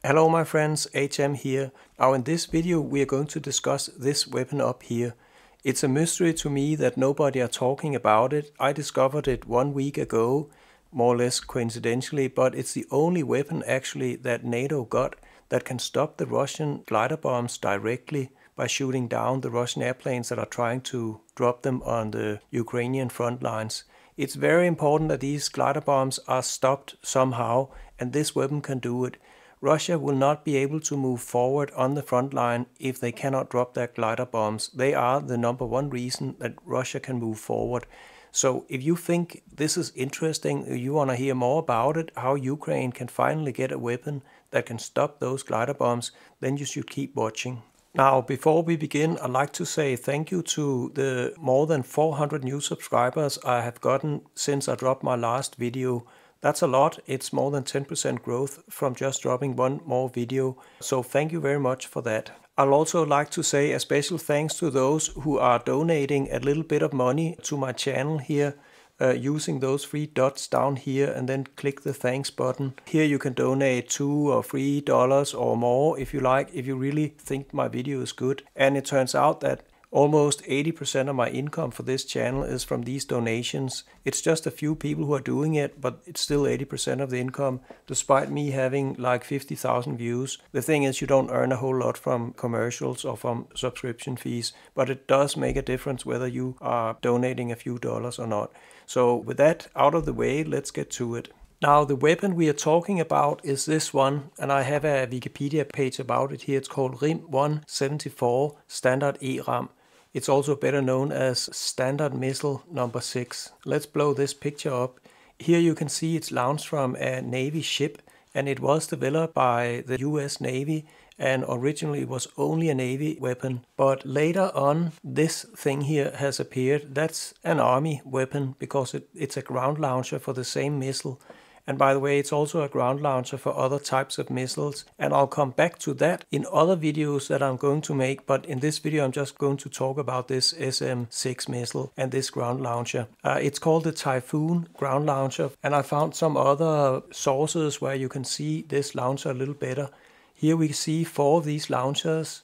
Hello my friends, HM here. Now in this video we are going to discuss this weapon up here. It's a mystery to me that nobody are talking about it. I discovered it 1 week ago, more or less coincidentally, but it's the only weapon actually that NATO got that can stop the Russian glider bombs directly by shooting down the Russian airplanes that are trying to drop them on the Ukrainian front lines. It's very important that these glider bombs are stopped somehow, and this weapon can do it. Russia will not be able to move forward on the front line if they cannot drop their glider bombs. They are the number one reason that Russia can move forward. So if you think this is interesting, you want to hear more about it, how Ukraine can finally get a weapon that can stop those glider bombs, then you should keep watching. Now, before we begin, I'd like to say thank you to the more than 400 new subscribers I have gotten since I dropped my last video. That's a lot. It's more than 10% growth from just dropping one more video. So thank you very much for that. I'd also like to say a special thanks to those who are donating a little bit of money to my channel here. Using those 3 dots down here and then click the thanks button. Here you can donate $2 or $3 or more if you like, if you really think my video is good. And it turns out that almost 80% of my income for this channel is from these donations. It's just a few people who are doing it, but it's still 80% of the income, despite me having like 50,000 views. The thing is, you don't earn a whole lot from commercials or from subscription fees, but it does make a difference whether you are donating a few dollars or not. So with that out of the way, let's get to it. Now, the weapon we are talking about is this one, and I have a Wikipedia page about it here. It's called RIM-174 Standard ERAM. It's also better known as Standard Missile number 6. Let's blow this picture up. Here you can see it's launched from a Navy ship, and it was developed by the US Navy, and originally it was only a Navy weapon. But later on, this thing here has appeared. That's an Army weapon because it's a ground launcher for the same missile. And by the way, it's also a ground launcher for other types of missiles. And I'll come back to that in other videos that I'm going to make. But in this video, I'm just going to talk about this SM-6 missile and this ground launcher. It's called the Typhoon ground launcher. And I found some other sources where you can see this launcher a little better. Here we see 4 of these launchers.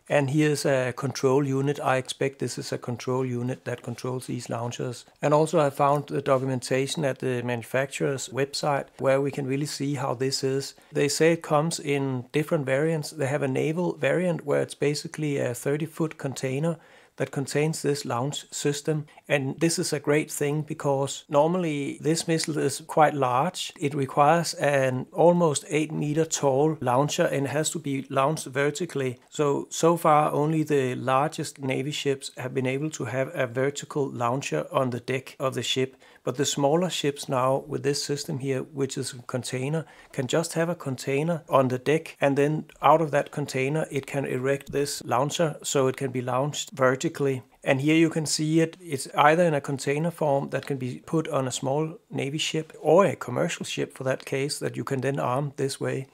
And here's a control unit. I expect this is a control unit that controls these launchers. And also I found the documentation at the manufacturer's website where we can really see how this is. They say it comes in different variants. They have a naval variant where it's basically a 30-foot container that contains this launch system. And this is a great thing because normally this missile is quite large. It requires an almost 8-meter tall launcher and it has to be launched vertically. So far only the largest Navy ships have been able to have a vertical launcher on the deck of the ship. But the smaller ships now with this system here, which is a container, can just have a container on the deck, and then out of that container it can erect this launcher so it can be launched vertically. And here you can see it. It's either in a container form that can be put on a small Navy ship or a commercial ship for that case that you can then arm this way.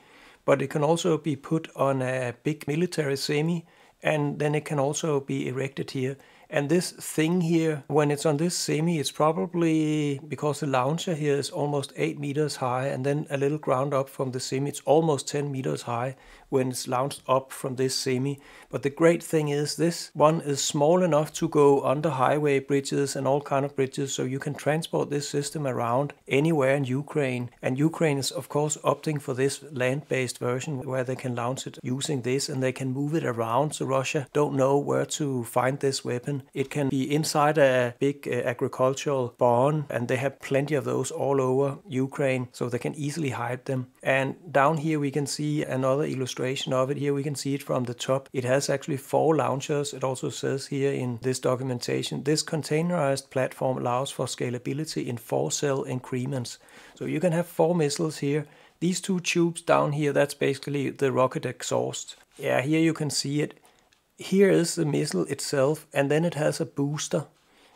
But it can also be put on a big military semi, and then it can also be erected here. And this thing here, when it's on this semi, it's probably because the launcher here is almost 8 meters high, and then a little ground up from the semi, it's almost 10 meters high when it's launched up from this semi. But the great thing is this one is small enough to go under highway bridges and all kind of bridges, so you can transport this system around anywhere in Ukraine. And Ukraine is of course opting for this land-based version where they can launch it using this and they can move it around, so Russia don't know where to find this weapon. It can be inside a big agricultural barn, and they have plenty of those all over Ukraine, so they can easily hide them. And down here we can see another illustration of it. Here we can see it from the top. It has actually 4 launchers. It also says here in this documentation, this containerized platform allows for scalability in 4-cell increments. So you can have 4 missiles here. These 2 tubes down here, that's basically the rocket exhaust. Yeah, here you can see it. Here is the missile itself, and then it has a booster.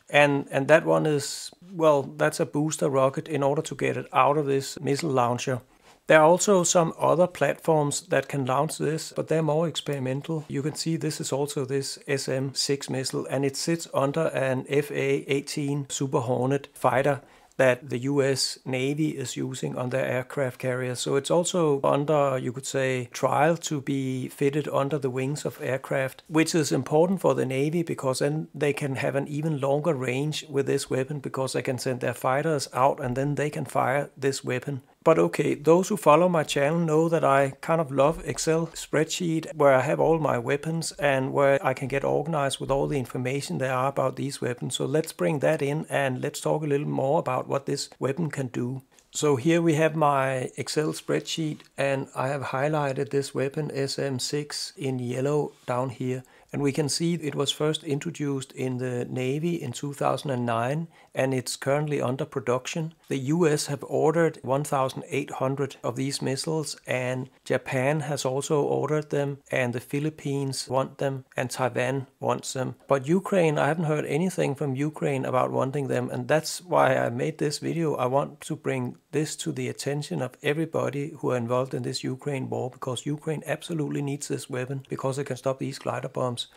And that one is, well, that's a booster rocket in order to get it out of this missile launcher. There are also some other platforms that can launch this, but they're more experimental. You can see this is also this SM-6 missile, and it sits under an FA-18 Super Hornet fighter. that the US Navy is using on their aircraft carriers. So it's also under, you could say, trial to be fitted under the wings of aircraft, which is important for the Navy because then they can have an even longer range with this weapon because they can send their fighters out and then they can fire this weapon. But okay, those who follow my channel know that I kind of love Excel spreadsheet where I have all my weapons and where I can get organized with all the information there are about these weapons. So let's bring that in and let's talk a little more about what this weapon can do. So here we have my Excel spreadsheet and I have highlighted this weapon SM6 in yellow down here. And we can see it was first introduced in the Navy in 2009 and it's currently under production. The US have ordered 1,800 of these missiles and Japan has also ordered them and the Philippines want them and Taiwan wants them. But Ukraine, I haven't heard anything from Ukraine about wanting them, and that's why I made this video. I want to bring this to the attention of everybody who are involved in this Ukraine war because Ukraine absolutely needs this weapon because it can stop these glider bombs.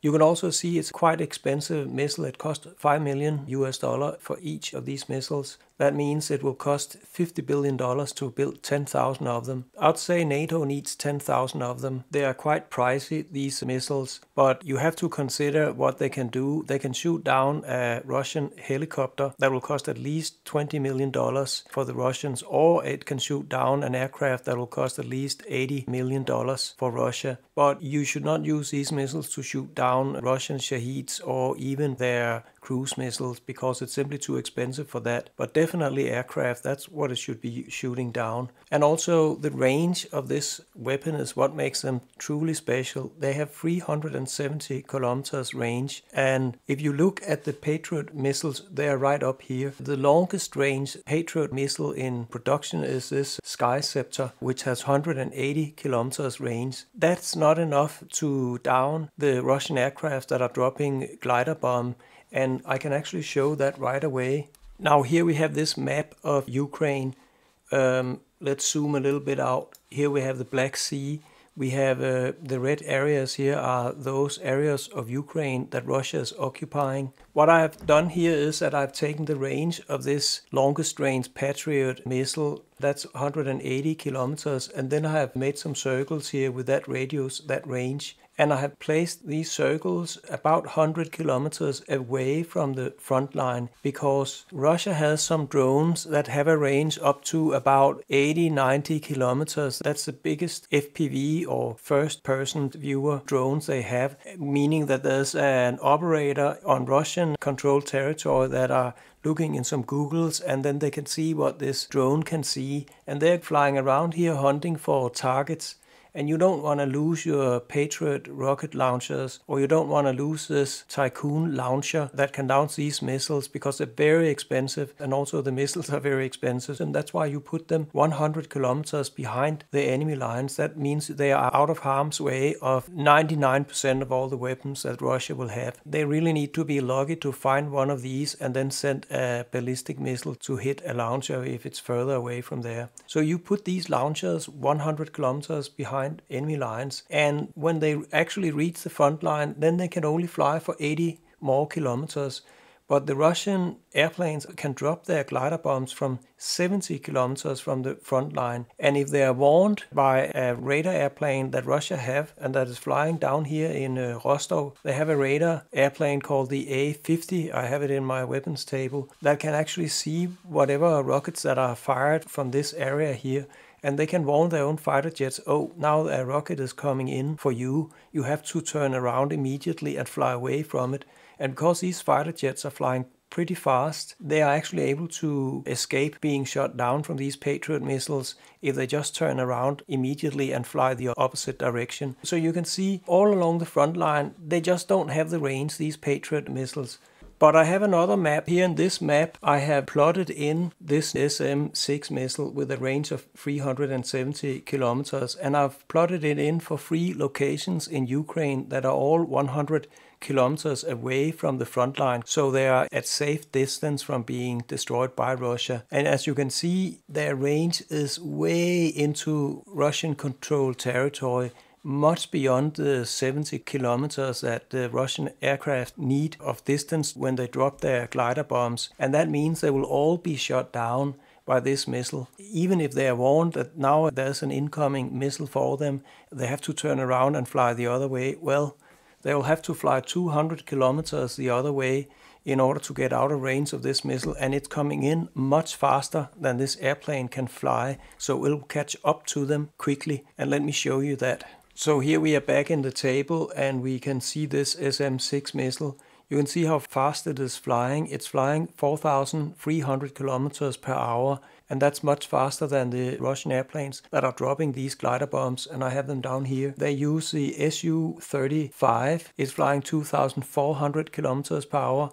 You can also see it's quite expensive missile. It costs $5 million for each of these missiles. That means it will cost $50 billion to build 10,000 of them. I'd say NATO needs 10,000 of them. They are quite pricey, these missiles, but you have to consider what they can do. They can shoot down a Russian helicopter that will cost at least $20 million for the Russians, or it can shoot down an aircraft that will cost at least $80 million for Russia. But you should not use these missiles to shoot down Russian Shaheeds or even their cruise missiles because it's simply too expensive for that. But definitely aircraft, that's what it should be shooting down. And also the range of this weapon is what makes them truly special. They have 370 kilometers range, and if you look at the Patriot missiles, they are right up here. The longest range Patriot missile in production is this Skyceptor, which has 180 kilometers range. That's not enough to down the Russian aircraft that are dropping glider bomb, and I can actually show that right away. Now here we have this map of Ukraine. Let's zoom a little bit out. Here we have the Black Sea. We have the red areas here are those areas of Ukraine that Russia is occupying. What I have done here is that I've taken the range of this longest range Patriot missile, that's 180 kilometers, and then I have made some circles here with that radius, that range. And I have placed these circles about 100 kilometers away from the front line because Russia has some drones that have a range up to about 80-90 kilometers. That's the biggest FPV or first-person viewer drones they have, meaning that there's an operator on Russian controlled territory that are looking in some Googles and then they can see what this drone can see. And they're flying around here hunting for targets. And you don't want to lose your Patriot rocket launchers, or you don't want to lose this Tycoon launcher that can launch these missiles because they're very expensive and also the missiles are very expensive. And that's why you put them 100 kilometers behind the enemy lines. That means they are out of harm's way of 99% of all the weapons that Russia will have. They really need to be lucky to find one of these and then send a ballistic missile to hit a launcher if it's further away from there. So you put these launchers 100 kilometers behind enemy lines, and when they actually reach the front line, then they can only fly for 80 more kilometers. But the Russian airplanes can drop their glider bombs from 70 kilometers from the front line. And if they are warned by a radar airplane that Russia have and that is flying down here in Rostov, they have a radar airplane called the A-50, I have it in my weapons table, that can actually see whatever rockets that are fired from this area here. And they can warn their own fighter jets, oh, now a rocket is coming in for you. You have to turn around immediately and fly away from it. And because these fighter jets are flying pretty fast, they are actually able to escape being shot down from these Patriot missiles if they just turn around immediately and fly the opposite direction. So you can see all along the front line, they just don't have the range, these Patriot missiles. But I have another map. Here in this map, I have plotted in this SM6 missile with a range of 370 kilometers. And I've plotted it in for 3 locations in Ukraine that are all 100 kilometers away from the front line. So they are at safe distance from being destroyed by Russia. And as you can see, their range is way into Russian controlled territory. much beyond the 70 kilometers that the Russian aircraft need of distance when they drop their glider bombs, and that means they will all be shot down by this missile. Even if they are warned that now there's an incoming missile for them, they have to turn around and fly the other way. Well, they will have to fly 200 kilometers the other way in order to get out of range of this missile, and it's coming in much faster than this airplane can fly, so it will catch up to them quickly. And let me show you that. So here we are back in the table, and we can see this SM-6 missile. You can see how fast it is flying. It's flying 4,300 kilometers per hour, and that's much faster than the Russian airplanes that are dropping these glider bombs, and I have them down here. They use the Su-35. It's flying 2,400 kilometers per hour,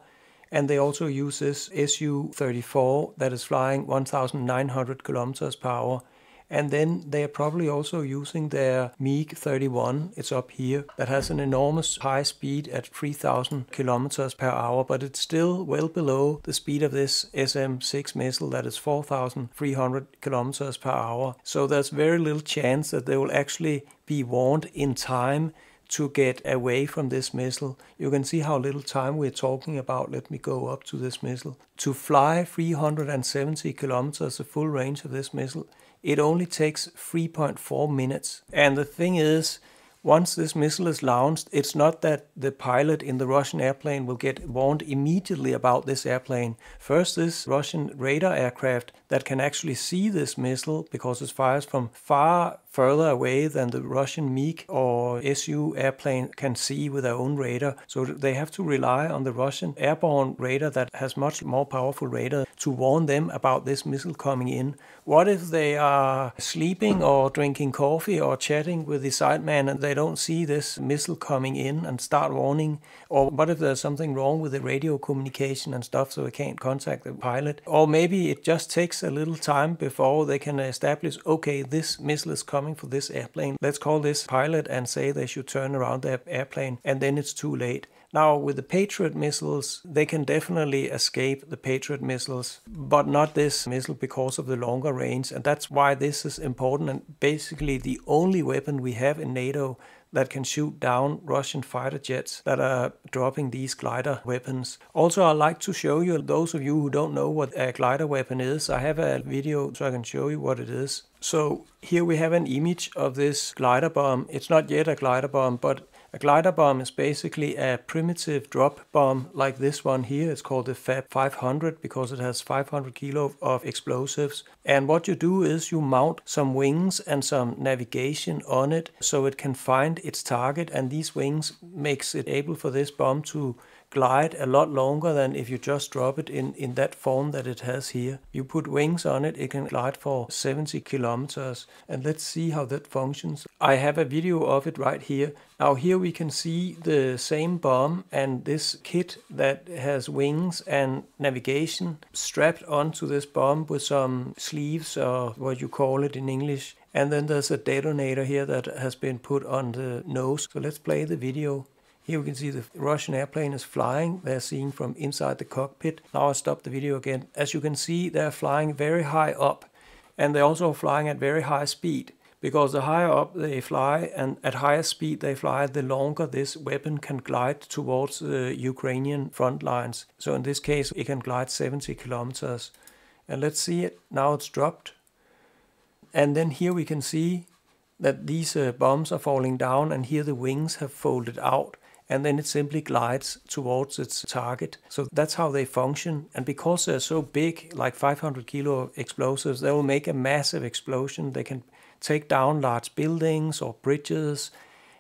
and they also use this Su-34 that is flying 1,900 kilometers per hour. And then they are probably also using their MiG-31, it's up here, that has an enormous high speed at 3,000 kilometers per hour, but it's still well below the speed of this SM-6 missile that is 4,300 kilometers per hour. So there's very little chance that they will actually be warned in time to get away from this missile. You can see how little time we're talking about. Let me go up to this missile. To fly 370 kilometers, the full range of this missile, it only takes 3.4 minutes. And the thing is, once this missile is launched, it's not that the pilot in the Russian airplane will get warned immediately about this airplane. First, this Russian radar aircraft that can actually see this missile because it fires from far further away than the Russian MiG or Su airplane can see with their own radar. So they have to rely on the Russian airborne radar that has much more powerful radar to warn them about this missile coming in. What if they are sleeping or drinking coffee or chatting with the sideman and they don't see this missile coming in and start warning? Or what if there's something wrong with the radio communication and stuff so they can't contact the pilot? Or maybe it just takes a little time before they can establish, okay, this missile is coming for this airplane. Let's call this pilot and say they should turn around their airplane, and then it's too late. Now, with the Patriot missiles, they can definitely escape the Patriot missiles, but not this missile because of the longer range, and that's why this is important and basically the only weapon we have in NATO that can shoot down Russian fighter jets that are dropping these glider weapons. Also, I'd like to show you, those of you who don't know what a glider weapon is, I have a video so I can show you what it is. So here we have an image of this glider bomb. It's not yet a glider bomb, but a glider bomb is basically a primitive drop bomb like this one here. It's called the Fab 500 because it has 500 kilo of explosives. And what you do is you mount some wings and some navigation on it so it can find its target, and these wings makes it able for this bomb to glide a lot longer than if you just drop it in that form that it has here. You put wings on it, it can glide for 70 kilometers. And let's see how that functions. I have a video of it right here. Now here we can see the same bomb and this kit that has wings and navigation strapped onto this bomb with some sleeves, or what you call it in English. And then there's a detonator here that has been put on the nose. So let's play the video. Here we can see the Russian airplane is flying. They're seeing from inside the cockpit. Now I'll stop the video again. As you can see, they're flying very high up, and they're also flying at very high speed, because the higher up they fly and at higher speed they fly, the longer this weapon can glide towards the Ukrainian front lines. So in this case, it can glide 70 kilometers. And let's see it. Now it's dropped. And then here we can see that these bombs are falling down, and here the wings have folded out. And then it simply glides towards its target. So that's how they function. And because they're so big, like 500 kilo explosives, they will make a massive explosion. They can take down large buildings or bridges.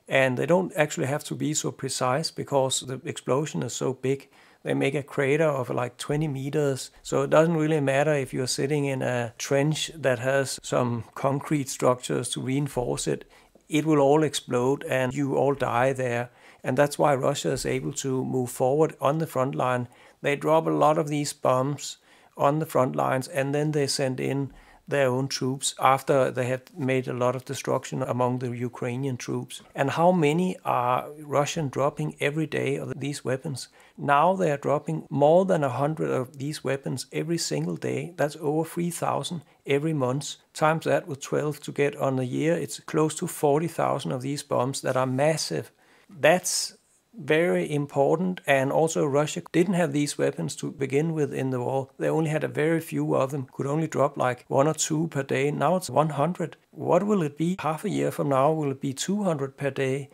And they don't actually have to be so precise because the explosion is so big. They make a crater of like 20 meters. So it doesn't really matter if you're sitting in a trench that has some concrete structures to reinforce it. It will all explode and you all die there. And that's why Russia is able to move forward on the front line. They drop a lot of these bombs on the front lines, and then they send in their own troops after they had made a lot of destruction among the Ukrainian troops. And how many are Russian dropping every day of these weapons? Now they are dropping more than 100 of these weapons every single day. That's over 3,000 every month. Times that with 12 to get on a year, it's close to 40,000 of these bombs that are massive. That's very important, and also Russia didn't have these weapons to begin with in the war. They only had a very few of them, could only drop like 1 or 2 per day. Now it's 100. What will it be half a year from now? Will it be 200 per day?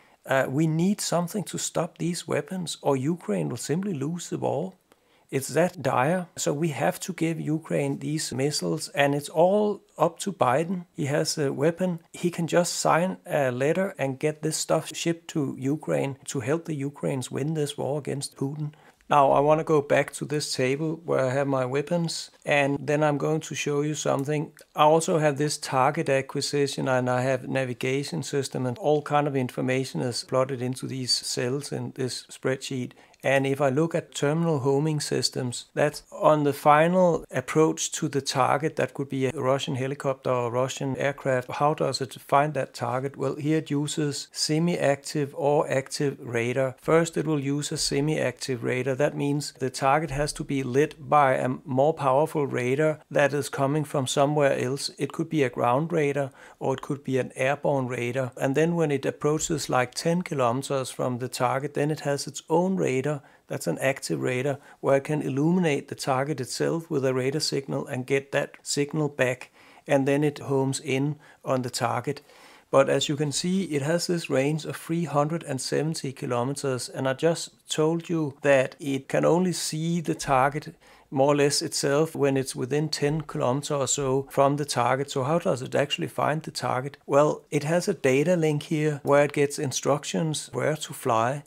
We need something to stop these weapons, or Ukraine will simply lose the war. It's that dire. So we have to give Ukraine these missiles, and it's all up to Biden. He has a weapon. He can just sign a letter and get this stuff shipped to Ukraine to help the Ukrainians win this war against Putin. Now I want to go back to this table where I have my weapons, and then I'm going to show you something. I also have this target acquisition, and I have navigation system, and all kind of information is plotted into these cells in this spreadsheet. And if I look at terminal homing systems, that's on the final approach to the target. That could be a Russian helicopter or Russian aircraft. How does it find that target? Well, here it uses semi-active or active radar. First, it will use a semi-active radar. That means the target has to be lit by a more powerful radar that is coming from somewhere else. It could be a ground radar or it could be an airborne radar. And then when it approaches like 10 kilometers from the target, then it has its own radar. That's an active radar where it can illuminate the target itself with a radar signal and get that signal back, and then it homes in on the target. But as you can see, it has this range of 370 kilometers, and I just told you that it can only see the target more or less itself when it's within 10 kilometers or so from the target. So how does it actually find the target? Well, it has a data link here where it gets instructions where to fly.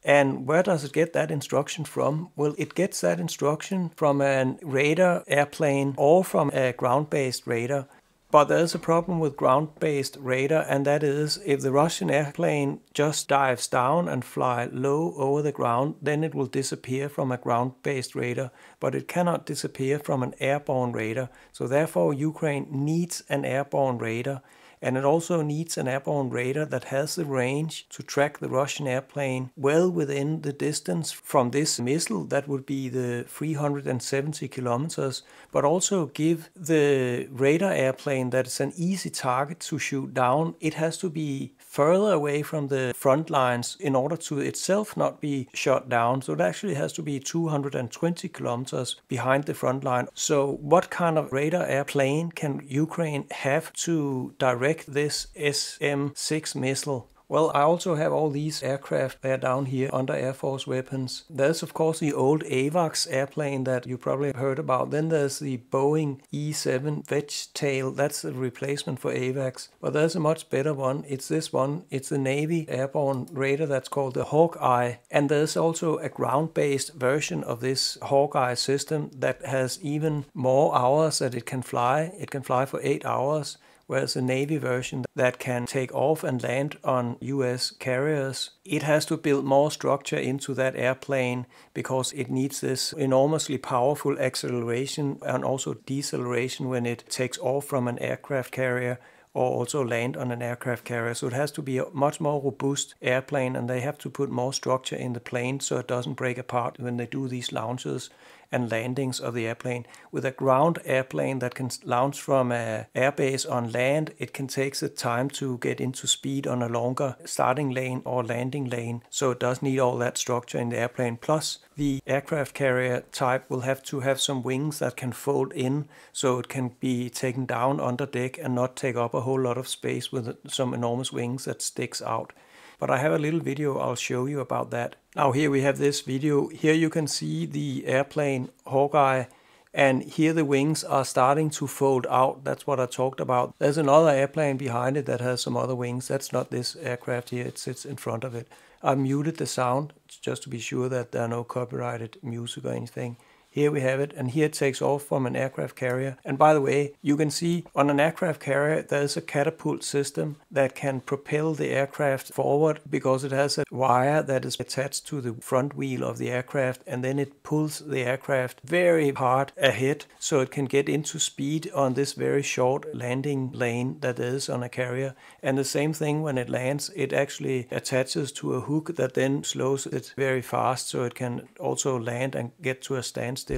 And where does it get that instruction from? Well, it gets that instruction from a radar airplane or from a ground-based radar. But there's a problem with ground-based radar, and that is if the Russian airplane just dives down and fly low over the ground, then it will disappear from a ground-based radar, but it cannot disappear from an airborne radar. So therefore, Ukraine needs an airborne radar. And it also needs an airborne radar that has the range to track the Russian airplane well within the distance from this missile. That would be the 370 kilometers, but also give the radar airplane that is an easy target to shoot down. It has to be further away from the front lines in order to itself not be shot down. So it actually has to be 220 kilometers behind the front line. So what kind of radar airplane can Ukraine have to direct this SM-6 missile? Well, I also have all these aircraft there down here under Air Force weapons. There's of course the old AWACS airplane that you probably heard about. Then there's the Boeing E-7 Wedgetail. That's a replacement for AWACS. But there's a much better one. It's this one. It's the Navy airborne radar that's called the Hawkeye. And there's also a ground-based version of this Hawkeye system that has even more hours that it can fly. It can fly for 8 hours. Whereas the Navy version that can take off and land on US carriers, it has to build more structure into that airplane because it needs this enormously powerful acceleration and also deceleration when it takes off from an aircraft carrier or also land on an aircraft carrier. So it has to be a much more robust airplane, and they have to put more structure in the plane so it doesn't break apart when they do these launches and landings of the airplane. With a ground airplane that can launch from an airbase on land, it can take the time to get into speed on a longer starting lane or landing lane. So it does need all that structure in the airplane. Plus, the aircraft carrier type will have to have some wings that can fold in so it can be taken down under deck and not take up a whole lot of space with some enormous wings that sticks out. But I have a little video I'll show you about that. Now here we have this video. Here you can see the airplane Hawkeye, and here the wings are starting to fold out. That's what I talked about. There's another airplane behind it that has some other wings. That's not this aircraft here. It sits in front of it. I muted the sound just to be sure that there are no copyrighted music or anything. Here we have it, and here it takes off from an aircraft carrier. And by the way, you can see on an aircraft carrier there's a catapult system that can propel the aircraft forward because it has a wire that is attached to the front wheel of the aircraft, and then it pulls the aircraft very hard ahead so it can get into speed on this very short landing lane that is on a carrier. And the same thing when it lands, it actually attaches to a hook that then slows it very fast so it can also land and get to a standstill.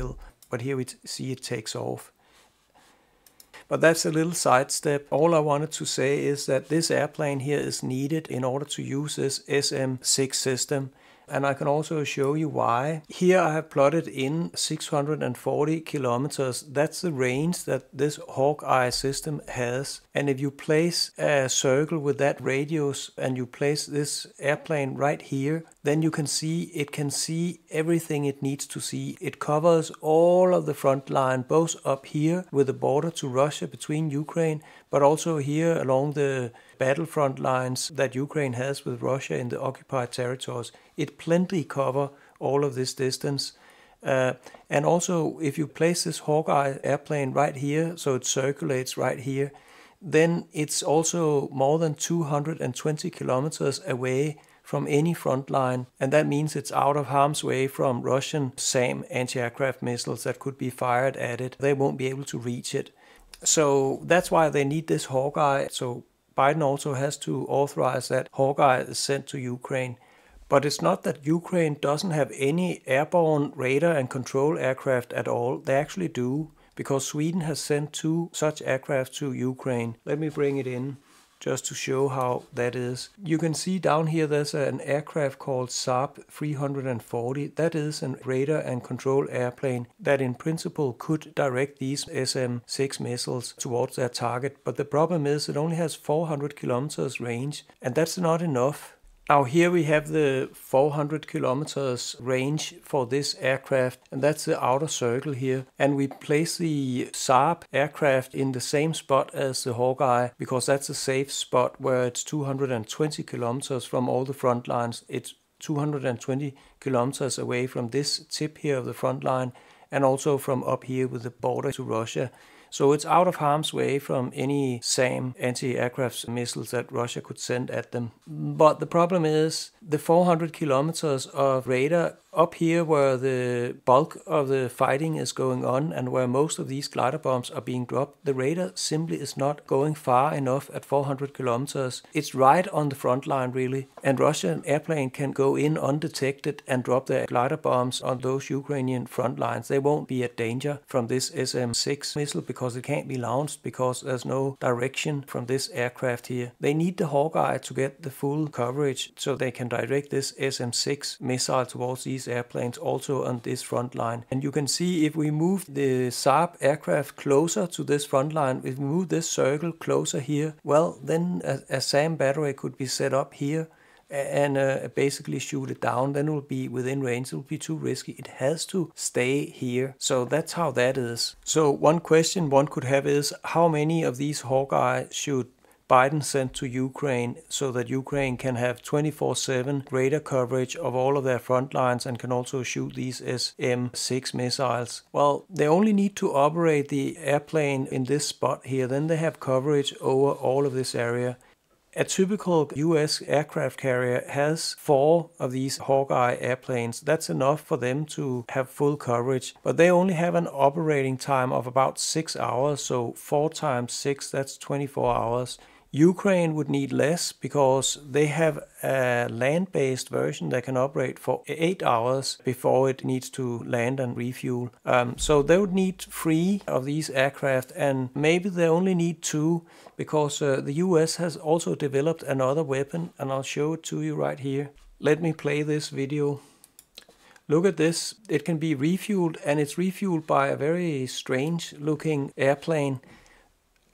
But here we see it takes off. But that's a little sidestep. All I wanted to say is that this airplane here is needed in order to use this SM6 system. And I can also show you why. Here I have plotted in 640 kilometers. That's the range that this Hawkeye system has. And if you place a circle with that radius and you place this airplane right here, then you can see it can see everything it needs to see. It covers all of the front line, both up here with the border to Russia between Ukraine, but also here along the battlefront lines that Ukraine has with Russia in the occupied territories. It plenty cover all of this distance. And also, if you place this Hawkeye airplane right here, so it circulates right here, then it's also more than 220 kilometers away from any front line, and that means it's out of harm's way from Russian SAM anti-aircraft missiles that could be fired at it. They won't be able to reach it. So that's why they need this Hawkeye. So Biden also has to authorize that Hawkeye is sent to Ukraine. But it's not that Ukraine doesn't have any airborne radar and control aircraft at all. They actually do, because Sweden has sent 2 such aircraft to Ukraine. Let me bring it in just to show how that is. You can see down here there's an aircraft called Saab 340. That is a radar and control airplane that in principle could direct these SM6 missiles towards their target. But the problem is it only has 400 kilometers range, and that's not enough. Now here we have the 400 kilometers range for this aircraft, and that's the outer circle here. And we place the Saab aircraft in the same spot as the Hawkeye because that's a safe spot where it's 220 kilometers from all the front lines. It's 220 kilometers away from this tip here of the front line and also from up here with the border to Russia. So it's out of harm's way from any SAM anti-aircraft missiles that Russia could send at them. But the problem is the 400 kilometers of radar up here where the bulk of the fighting is going on and where most of these glider bombs are being dropped, the radar simply is not going far enough at 400 kilometers. It's right on the front line really, and Russian airplane can go in undetected and drop their glider bombs on those Ukrainian front lines. They won't be at danger from this SM6 missile because it can't be launched because there's no direction from this aircraft here. They need the Hawkeye to get the full coverage so they can direct this SM6 missile towards these airplanes also on this front line. And you can see if we move the Saab aircraft closer to this front line, if we move this circle closer here, well, then a SAM battery could be set up here and basically shoot it down. Then it will be within range. It will be too risky. It has to stay here. So that's how that is. So one question one could have is how many of these Hawkeye should Biden sent to Ukraine so that Ukraine can have 24/7 radar coverage of all of their front lines and can also shoot these SM6 missiles? Well, they only need to operate the airplane in this spot here. Then they have coverage over all of this area. A typical US aircraft carrier has 4 of these Hawkeye airplanes. That's enough for them to have full coverage, but they only have an operating time of about 6 hours, so 4 times 6, that's 24 hours. Ukraine would need less because they have a land-based version that can operate for 8 hours before it needs to land and refuel. So they would need 3 of these aircraft, and maybe they only need 2 because the US has also developed another weapon, and I'll show it to you right here. Let me play this video. Look at this. It can be refueled, and it's refueled by a very strange looking airplane.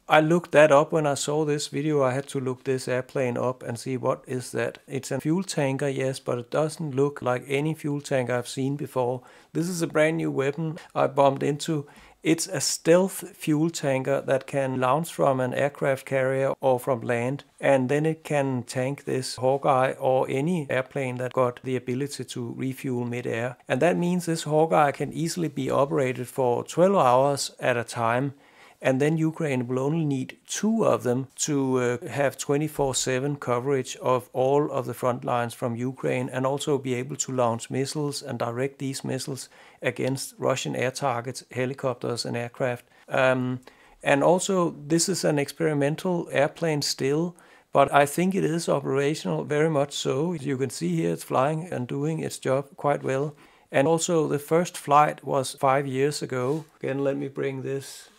I looked that up when I saw this video. I had to look this airplane up and see what is that. It's a fuel tanker, yes, but it doesn't look like any fuel tanker I've seen before. This is a brand new weapon I bumped into. It's a stealth fuel tanker that can launch from an aircraft carrier or from land, and then it can tank this Hawkeye or any airplane that got the ability to refuel mid-air. And that means this Hawkeye can easily be operated for 12 hours at a time, and then Ukraine will only need 2 of them to have 24/7 coverage of all of the front lines from Ukraine, and also be able to launch missiles and direct these missiles against Russian air targets, helicopters and aircraft. And also, this is an experimental airplane still, but I think it is operational, very much so. You can see here it's flying and doing its job quite well. And also the first flight was 5 years ago. Again, let me bring this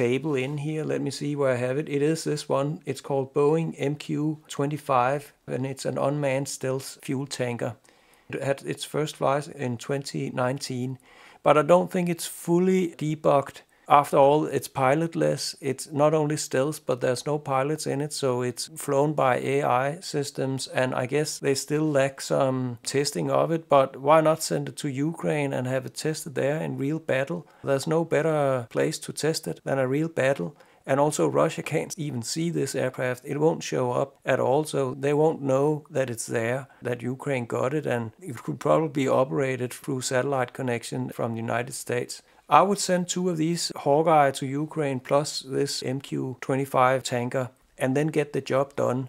table in here. Let me see where I have it. It is this one. It's called Boeing MQ-25, and it's an unmanned stealth fuel tanker. It had its first flight in 2019, but I don't think it's fully debugged. After all, it's pilotless. It's not only stealth, but there's no pilots in it, so it's flown by AI systems, and I guess they still lack some testing of it, but why not send it to Ukraine and have it tested there in real battle? There's no better place to test it than a real battle. And also Russia can't even see this aircraft. It won't show up at all, so they won't know that it's there, that Ukraine got it, and it could probably be operated through satellite connection from the United States. I would send 2 of these Hawkeye to Ukraine plus this MQ-25 tanker and then get the job done.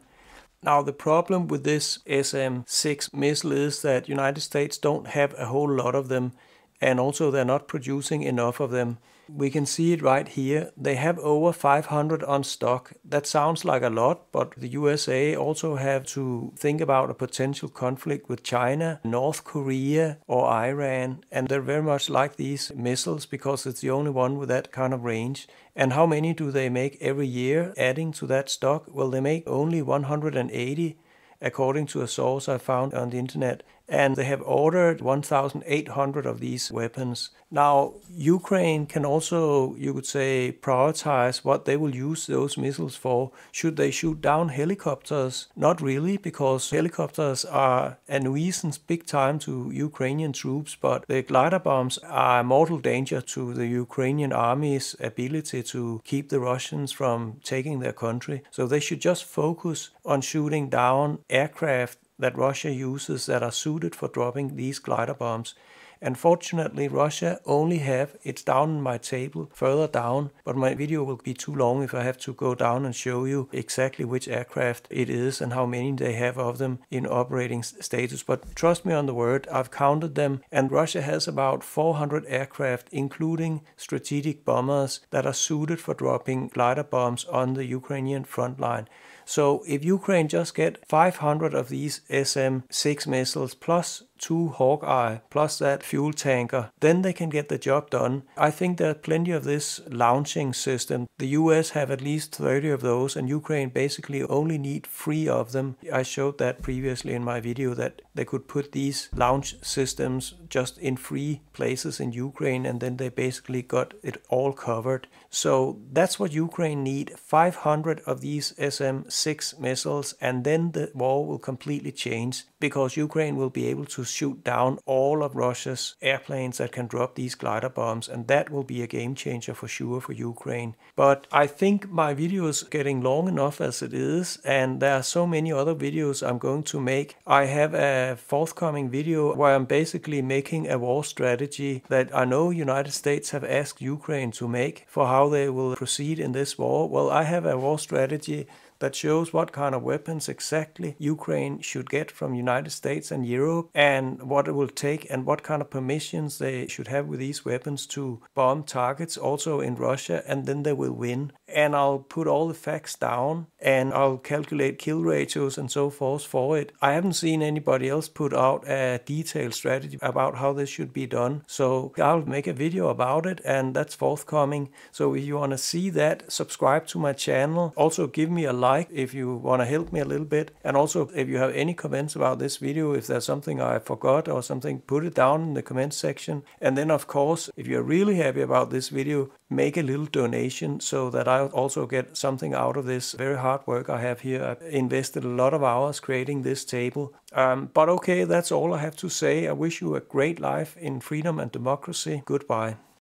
Now the problem with this SM-6 missile is that United States don't have a whole lot of them, and also they're not producing enough of them. We can see it right here. They have over 500 on stock. That sounds like a lot, but the USA also have to think about a potential conflict with China, North Korea or Iran, and they're very much like these missiles because it's the only one with that kind of range. And how many do they make every year adding to that stock? Well, they make only 180 according to a source I found on the internet, and they have ordered 1,800 of these weapons. Now, Ukraine can also, you could say, prioritize what they will use those missiles for. Should they shoot down helicopters? Not really, because helicopters are a nuisance big time to Ukrainian troops, but the glider bombs are a mortal danger to the Ukrainian army's ability to keep the Russians from taking their country. So they should just focus on shooting down aircraft that Russia uses that are suited for dropping these glider bombs. Unfortunately, Russia only have, it's down in my table further down, but my video will be too long if I have to go down and show you exactly which aircraft it is and how many they have of them in operating status. But trust me on the word, I've counted them, and Russia has about 400 aircraft, including strategic bombers that are suited for dropping glider bombs on the Ukrainian front line. So if Ukraine just get 500 of these SM-6 missiles plus 2 Hawkeye plus that fuel tanker, then they can get the job done. I think there are plenty of this launching system. The US have at least 30 of those, and Ukraine basically only need 3 of them. I showed that previously in my video, that they could put these launch systems just in 3 places in Ukraine, and then they basically got it all covered. So that's what Ukraine need, 500 of these SM-6 missiles, and then the war will completely change, because Ukraine will be able to shoot down all of Russia's airplanes that can drop these glider bombs, and that will be a game changer for sure for Ukraine. But I think my video is getting long enough as it is, and there are so many other videos I'm going to make. I have a forthcoming video where I'm basically making a war strategy that I know United States have asked Ukraine to make for how they will proceed in this war. Well, I have a war strategy that shows what kind of weapons exactly Ukraine should get from United States and Europe, and what it will take, and what kind of permissions they should have with these weapons to bomb targets also in Russia, and then they will win. And I'll put all the facts down, and I'll calculate kill ratios and so forth for it. I haven't seen anybody else put out a detailed strategy about how this should be done, so I'll make a video about it, and that's forthcoming. So if you want to see that, subscribe to my channel. Also give me a like if you want to help me a little bit, and also if you have any comments about this video, if there's something I forgot or something, put it down in the comment section. And then of course, if you're really happy about this video, make a little donation so that I also get something out of this very hard work I have here. I've invested a lot of hours creating this table. But okay, that's all I have to say. I wish you a great life in freedom and democracy. Goodbye.